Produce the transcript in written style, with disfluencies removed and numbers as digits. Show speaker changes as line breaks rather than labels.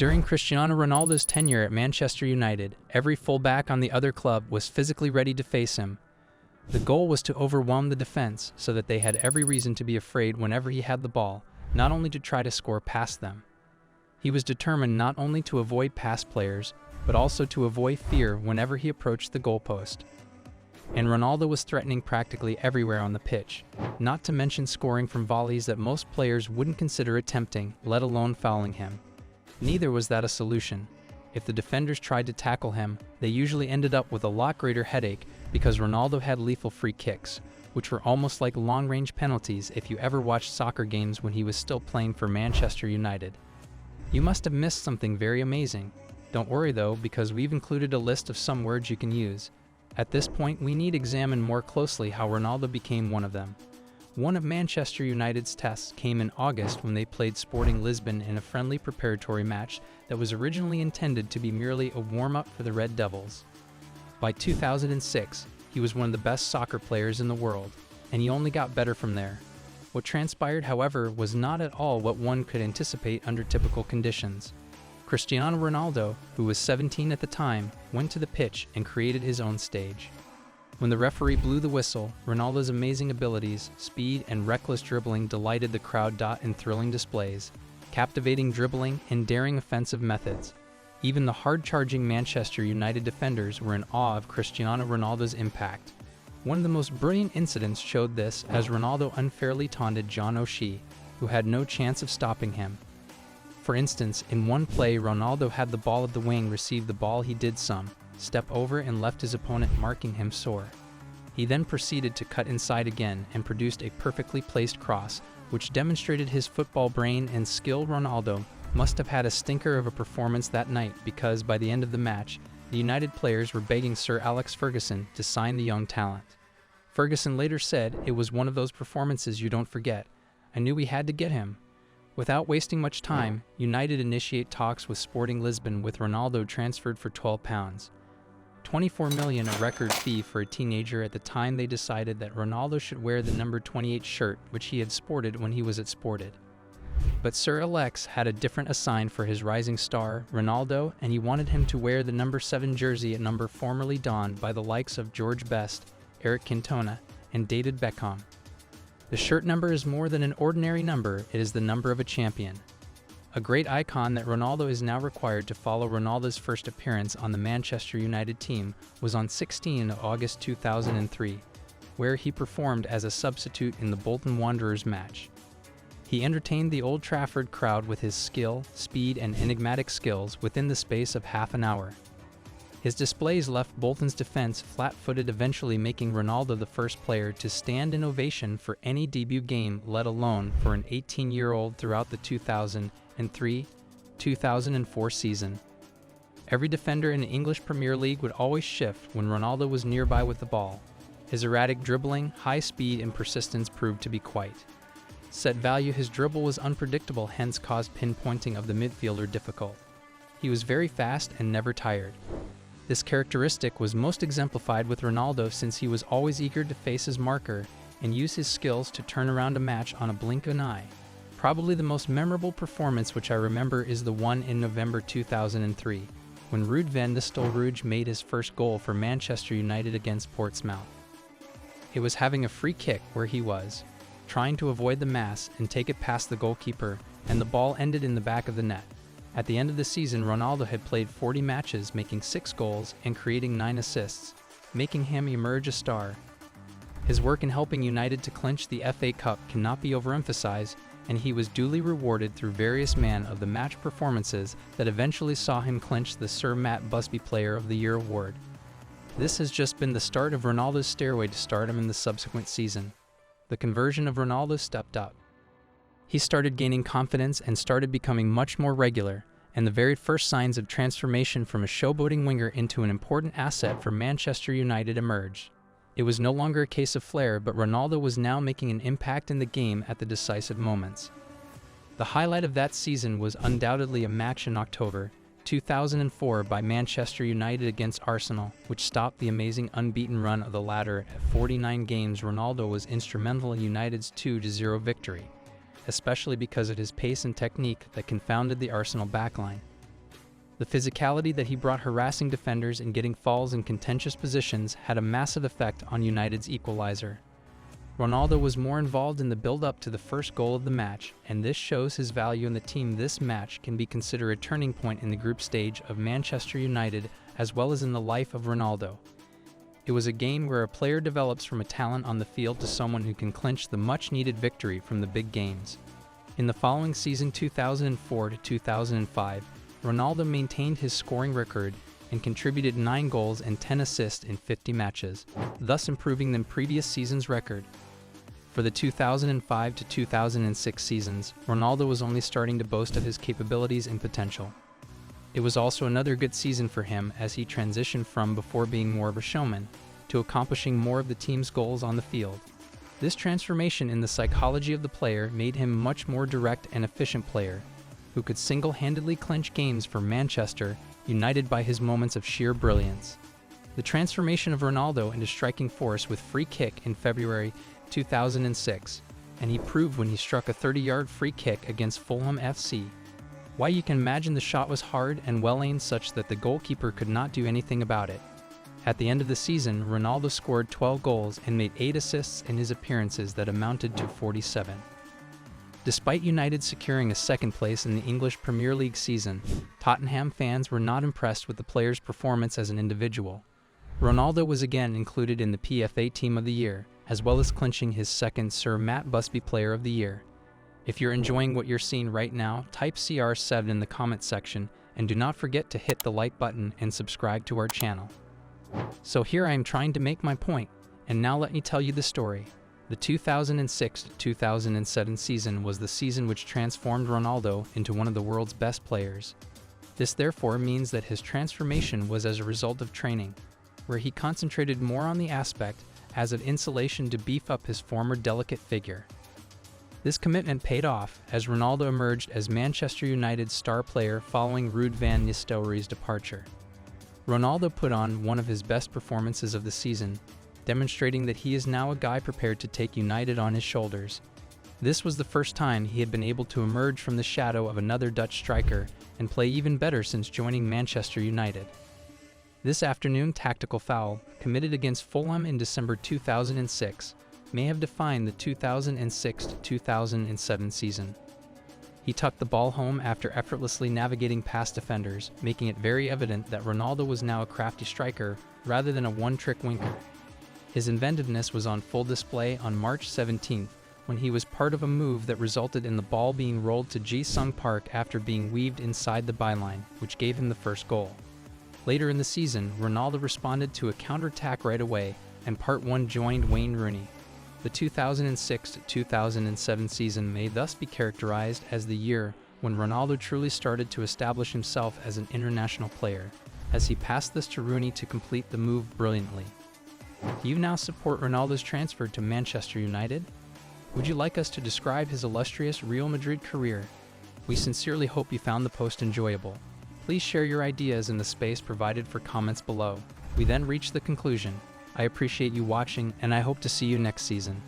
During Cristiano Ronaldo's tenure at Manchester United, every fullback on the other club was physically ready to face him. The goal was to overwhelm the defense so that they had every reason to be afraid whenever he had the ball, not only to try to score past them. He was determined not only to avoid past players, but also to avoid fear whenever he approached the goalpost. And Ronaldo was threatening practically everywhere on the pitch, not to mention scoring from volleys that most players wouldn't consider attempting, let alone fouling him. Neither was that a solution. If the defenders tried to tackle him, they usually ended up with a lot greater headache because Ronaldo had lethal free kicks, which were almost like long-range penalties if you ever watched soccer games when he was still playing for Manchester United. You must have missed something very amazing. Don't worry though, because we've included a list of some words you can use. At this point, we need to examine more closely how Ronaldo became one of them. One of Manchester United's tests came in August when they played Sporting Lisbon in a friendly preparatory match that was originally intended to be merely a warm-up for the Red Devils. By 2006, he was one of the best soccer players in the world, and he only got better from there. What transpired, however, was not at all what one could anticipate under typical conditions. Cristiano Ronaldo, who was 17 at the time, went to the pitch and created his own stage. When the referee blew the whistle, Ronaldo's amazing abilities, speed, and reckless dribbling delighted the crowd. In thrilling displays, captivating dribbling, and daring offensive methods. Even the hard-charging Manchester United defenders were in awe of Cristiano Ronaldo's impact. One of the most brilliant incidents showed this as Ronaldo unfairly taunted John O'Shea, who had no chance of stopping him. For instance, in one play, Ronaldo had the ball at the wing receive the ball. He did step over and left his opponent, marking him sore. He then proceeded to cut inside again and produced a perfectly placed cross, which demonstrated his football brain and skill. Ronaldo must have had a stinker of a performance that night because by the end of the match, the United players were begging Sir Alex Ferguson to sign the young talent. Ferguson later said, "It was one of those performances you don't forget. I knew we had to get him." Without wasting much time, United initiate talks with Sporting Lisbon with Ronaldo transferred for £12. $24 million, a record fee for a teenager at the time. They decided that Ronaldo should wear the number 28 shirt, which he had sported when he was at Sported. But Sir Alex had a different assign for his rising star, Ronaldo, and he wanted him to wear the number 7 jersey, a number formerly donned by the likes of George Best, Eric Cantona, and David Beckham. The shirt number is more than an ordinary number, it is the number of a champion. A great icon that Ronaldo is now required to follow. Ronaldo's first appearance on the Manchester United team was on 16 August 2003, where he performed as a substitute in the Bolton Wanderers match. He entertained the Old Trafford crowd with his skill, speed, and enigmatic skills within the space of half an hour. His displays left Bolton's defense flat-footed, eventually making Ronaldo the first player to stand in ovation for any debut game, let alone for an 18-year-old throughout the 2003-2004 season. Every defender in the English Premier League would always shift when Ronaldo was nearby with the ball. His erratic dribbling, high speed, and persistence proved to be quite set value. His dribble was unpredictable, hence caused pinpointing of the midfielder difficult. He was very fast and never tired. This characteristic was most exemplified with Ronaldo since he was always eager to face his marker and use his skills to turn around a match on a blink of an eye. Probably the most memorable performance which I remember is the one in November 2003, when Ruud van Nistelrooy made his first goal for Manchester United against Portsmouth. It was having a free kick where he was trying to avoid the mass and take it past the goalkeeper, and the ball ended in the back of the net. At the end of the season, Ronaldo had played 40 matches, making 6 goals and creating 9 assists, making him emerge a star. His work in helping United to clinch the FA Cup cannot be overemphasized, and he was duly rewarded through various man of the match performances that eventually saw him clinch the Sir Matt Busby Player of the Year award. This has just been the start of Ronaldo's stairway to stardom in the subsequent season. The conversion of Ronaldo stepped up. He started gaining confidence and started becoming much more regular, and the very first signs of transformation from a showboating winger into an important asset for Manchester United emerged. It was no longer a case of flair, but Ronaldo was now making an impact in the game at the decisive moments. The highlight of that season was undoubtedly a match in October 2004 by Manchester United against Arsenal, which stopped the amazing unbeaten run of the latter. At 49 games, Ronaldo was instrumental in United's 2-0 victory, especially because of his pace and technique that confounded the Arsenal backline. The physicality that he brought, harassing defenders and getting falls in contentious positions, had a massive effect on United's equalizer. Ronaldo was more involved in the build-up to the first goal of the match, and this shows his value in the team. This match can be considered a turning point in the group stage of Manchester United as well as in the life of Ronaldo. It was a game where a player develops from a talent on the field to someone who can clinch the much-needed victory from the big games. In the following season 2004 to 2005, Ronaldo maintained his scoring record and contributed 9 goals and 10 assists in 50 matches, thus improving the previous season's record. For the 2005 to 2006 seasons, Ronaldo was only starting to boast of his capabilities and potential. It was also another good season for him as he transitioned from before being more of a showman to accomplishing more of the team's goals on the field. This transformation in the psychology of the player made him a much more direct and efficient player, who could single-handedly clinch games for Manchester United by his moments of sheer brilliance. The transformation of Ronaldo into striking force with free kick in February 2006, and he proved when he struck a 30-yard free kick against Fulham FC. Why, you can imagine the shot was hard and well-aimed such that the goalkeeper could not do anything about it. At the end of the season, Ronaldo scored 12 goals and made 8 assists in his appearances that amounted to 47. Despite United securing a second place in the English Premier League season, Tottenham fans were not impressed with the player's performance as an individual. Ronaldo was again included in the PFA Team of the Year, as well as clinching his second Sir Matt Busby Player of the Year. If you're enjoying what you're seeing right now, type CR7 in the comment section, and do not forget to hit the like button and subscribe to our channel. So here I am trying to make my point, and now let me tell you the story. The 2006-2007 season was the season which transformed Ronaldo into one of the world's best players. This therefore means that his transformation was as a result of training, where he concentrated more on the aspect as of insulation to beef up his former delicate figure. This commitment paid off as Ronaldo emerged as Manchester United's star player following Ruud van Nistelrooy's departure. Ronaldo put on one of his best performances of the season, demonstrating that he is now a guy prepared to take United on his shoulders. This was the first time he had been able to emerge from the shadow of another Dutch striker and play even better since joining Manchester United. This afternoon tactical foul, committed against Fulham in December 2006, may have defined the 2006-2007 season. He tucked the ball home after effortlessly navigating past defenders, making it very evident that Ronaldo was now a crafty striker rather than a one-trick winker. His inventiveness was on full display on March 17th, when he was part of a move that resulted in the ball being rolled to Ji-sung Park after being weaved inside the byline, which gave him the first goal. Later in the season, Ronaldo responded to a counterattack right away, and Part 1 joined Wayne Rooney. The 2006-2007 season may thus be characterized as the year when Ronaldo truly started to establish himself as an international player, as he passed this to Rooney to complete the move brilliantly. Do you now support Ronaldo's transfer to Manchester United? Would you like us to describe his illustrious Real Madrid career? We sincerely hope you found the post enjoyable. Please share your ideas in the space provided for comments below. We then reach the conclusion. I appreciate you watching, and I hope to see you next season.